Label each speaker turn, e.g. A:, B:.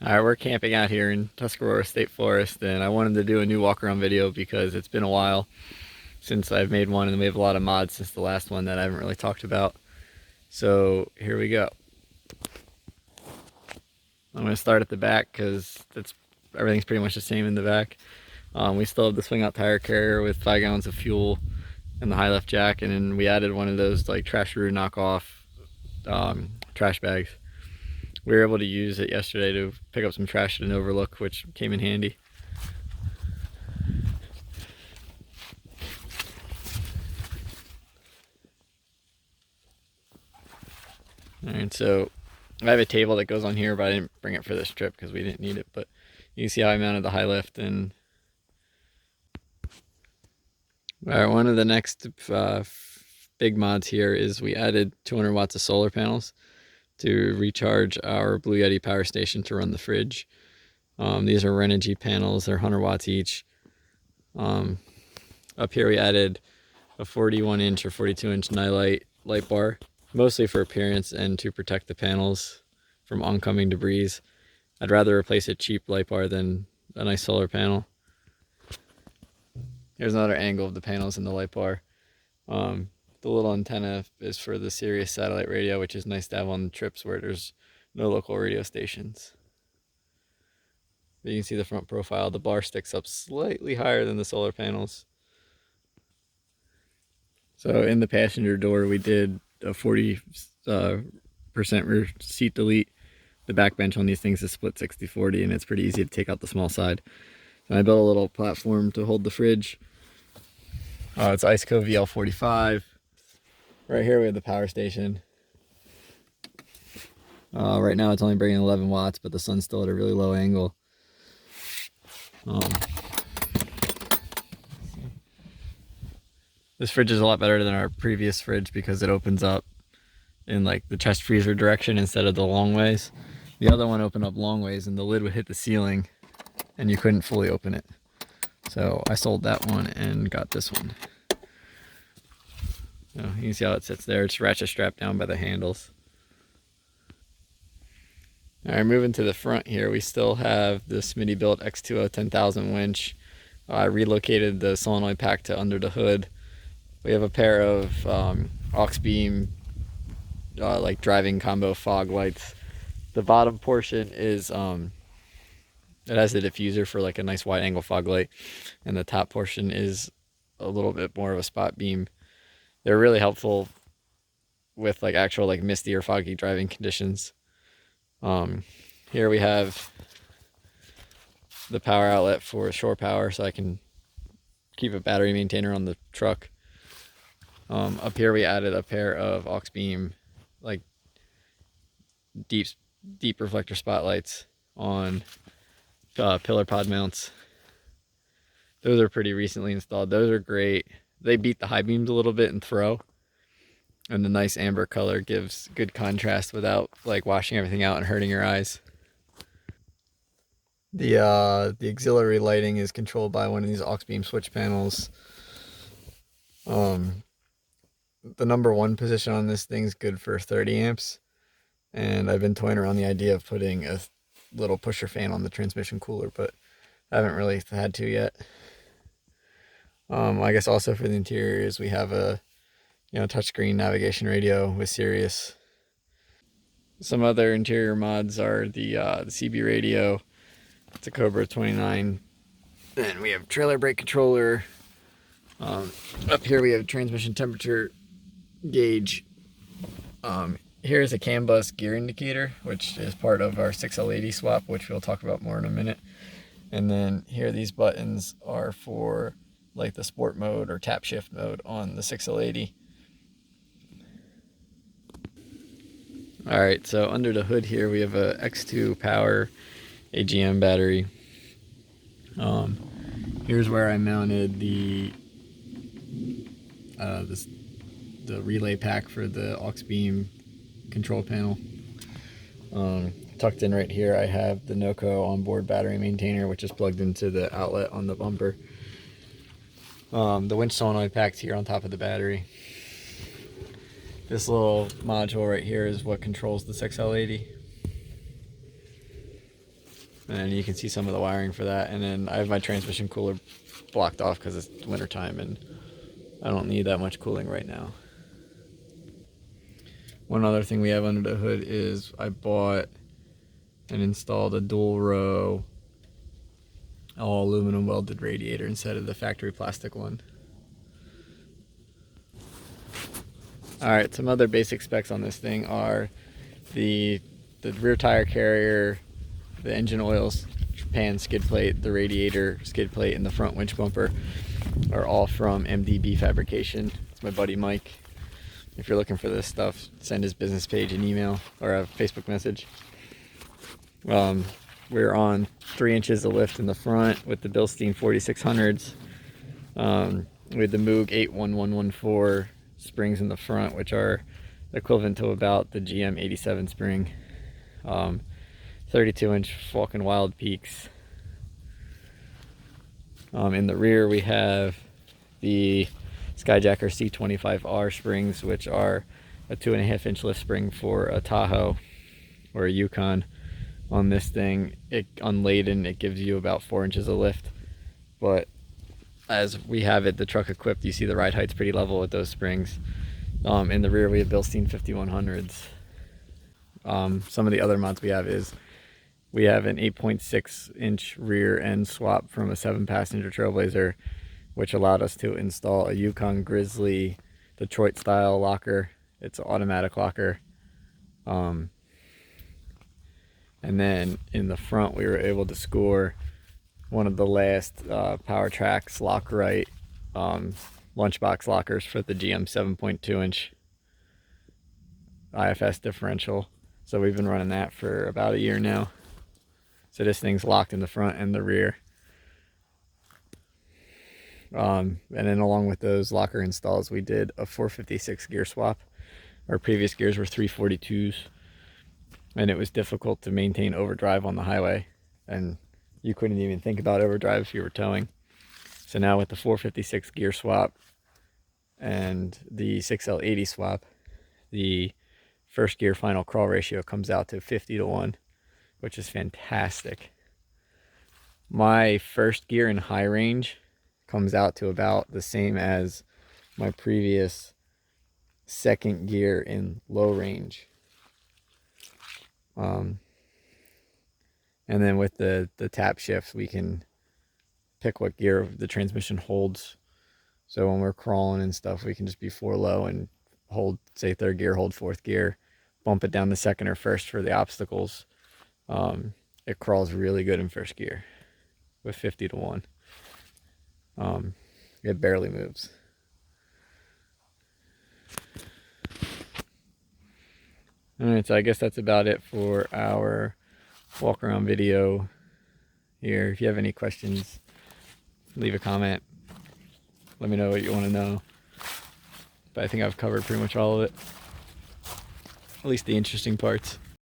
A: Alright, we're camping out here in Tuscarora State Forest, and I wanted to do a new walk around video because it's been a while since I've made one, and we have a lot of mods since the last one that I haven't really talked about. So here we go. I'm going to start at the back because everything's pretty much the same in the back. We still have the swing out tire carrier with 5 gallons of fuel and the high left jack, and then we added one of those like Trasharoo knockoff trash bags. We were able to use it yesterday to pick up some trash at an overlook, which came in handy. Alright, so I have a table that goes on here, but I didn't bring it for this trip because we didn't need it. But you can see how I mounted the high lift. And one of the next big mods here is we added 200 watts of solar panels to recharge our Blue Yeti power station to run the fridge. These are Renogy panels, they're 100 watts each. Up here we added a 41 inch or 42 inch nightlight light bar, mostly for appearance and to protect the panels from oncoming debris. I'd rather replace a cheap light bar than a nice solar panel. Here's another angle of the panels in the light bar. The little antenna is for the Sirius satellite radio, which is nice to have on trips where there's no local radio stations. But you can see the front profile. The bar sticks up slightly higher than the solar panels. So in the passenger door, we did a 40% rear seat delete. The back bench on these things is split 60-40, and it's pretty easy to take out the small side. So I built a little platform to hold the fridge. It's Iceco VL45. Right here we have the power station. Right now it's only bringing 11 watts, but the sun's still at a really low angle. This fridge is a lot better than our previous fridge because it opens up in like the chest freezer direction instead of the long ways. The other one opened up long ways and the lid would hit the ceiling and you couldn't fully open it. So I sold that one and got this one. You can see how it sits there. It's ratchet strapped down by the handles. Alright, moving to the front here, we still have the Smitty built X2O 10,000 winch. I relocated the solenoid pack to under the hood. We have a pair of aux beam like driving combo fog lights. The bottom portion is it has a diffuser for like a nice wide angle fog light, and the top portion is a little bit more of a spot beam. They're really helpful with like actual like misty or foggy driving conditions. Here we have the power outlet for shore power, so I can keep a battery maintainer on the truck. Up here we added a pair of aux beam like deep reflector spotlights on pillar pod mounts. Those are pretty recently installed. Those are great. They beat the high beams a little bit in throw, and the nice amber color gives good contrast without like washing everything out and hurting your eyes. The auxiliary lighting is controlled by one of these aux beam switch panels. The number 1 position on this thing's good for 30 amps, and I've been toying around the idea of putting a little pusher fan on the transmission cooler, but I haven't really had to yet. I guess also for the interiors we have a touchscreen navigation radio with Sirius. Some other interior mods are the CB radio. It's a Cobra 29. Then we have trailer brake controller. Up here we have transmission temperature gauge. Here's a CAN bus gear indicator, which is part of our 6L80 swap, which we'll talk about more in a minute. And then here these buttons are for like the sport mode or tap shift mode on the 6L80. Alright, so under the hood here we have a X2 Power AGM battery. Here's where I mounted the relay pack for the aux beam control panel. Tucked in right here I have the Noco onboard battery maintainer, which is plugged into the outlet on the bumper. The winch solenoid pack's here on top of the battery. This little module right here is what controls the 6L80. And you can see some of the wiring for that. And then I have my transmission cooler blocked off because it's wintertime and I don't need that much cooling right now. One other thing we have under the hood is I bought and installed a dual row all aluminum welded radiator instead of the factory plastic one. Alright, some other basic specs on this thing are the rear tire carrier, the engine oil pan skid plate, the radiator skid plate, and the front winch bumper are all from MDB Fabrication. It's my buddy Mike. If you're looking for this stuff, send his business page an email or a Facebook message. We're on 3 inches of lift in the front with the Bilstein 4600s. With the Moog 81114 springs in the front, which are equivalent to about the GM 87 spring. 32-inch Falcon Wild Peaks. In the rear we have the Skyjacker C25R springs, which are a 2.5-inch lift spring for a Tahoe or a Yukon. On this thing, unladen, it gives you about 4 inches of lift, but as we have it, the truck equipped, you see the ride height's pretty level with those springs. In the rear we have Bilstein 5100s. Some of the other mods we have is we have an 8.6-inch rear end swap from a 7-passenger Trailblazer, which allowed us to install a Yukon Grizzly Detroit style locker. It's an automatic locker. And then in the front we were able to score one of the last Power Tracks Lock-Right lunchbox lockers for the GM 7.2-inch IFS differential. So we've been running that for about a year now. So this thing's locked in the front and the rear. And then along with those locker installs, we did a 456 gear swap. Our previous gears were 342s, and it was difficult to maintain overdrive on the highway, and you couldn't even think about overdrive if you were towing. So now with the 456 gear swap and the 6L80 swap, the first gear final crawl ratio comes out to 50-1, which is fantastic. My first gear in high range comes out to about the same as my previous second gear in low range. And then with the tap shifts, we can pick what gear the transmission holds. So when we're crawling and stuff, we can just be 4 low and hold, say, third gear, hold fourth gear, bump it down to second or first for the obstacles. It crawls really good in first gear with 50-1. It barely moves. Alright, so I guess that's about it for our walk around video here. If you have any questions, leave a comment. Let me know what you want to know. But I think I've covered pretty much all of it. At least the interesting parts.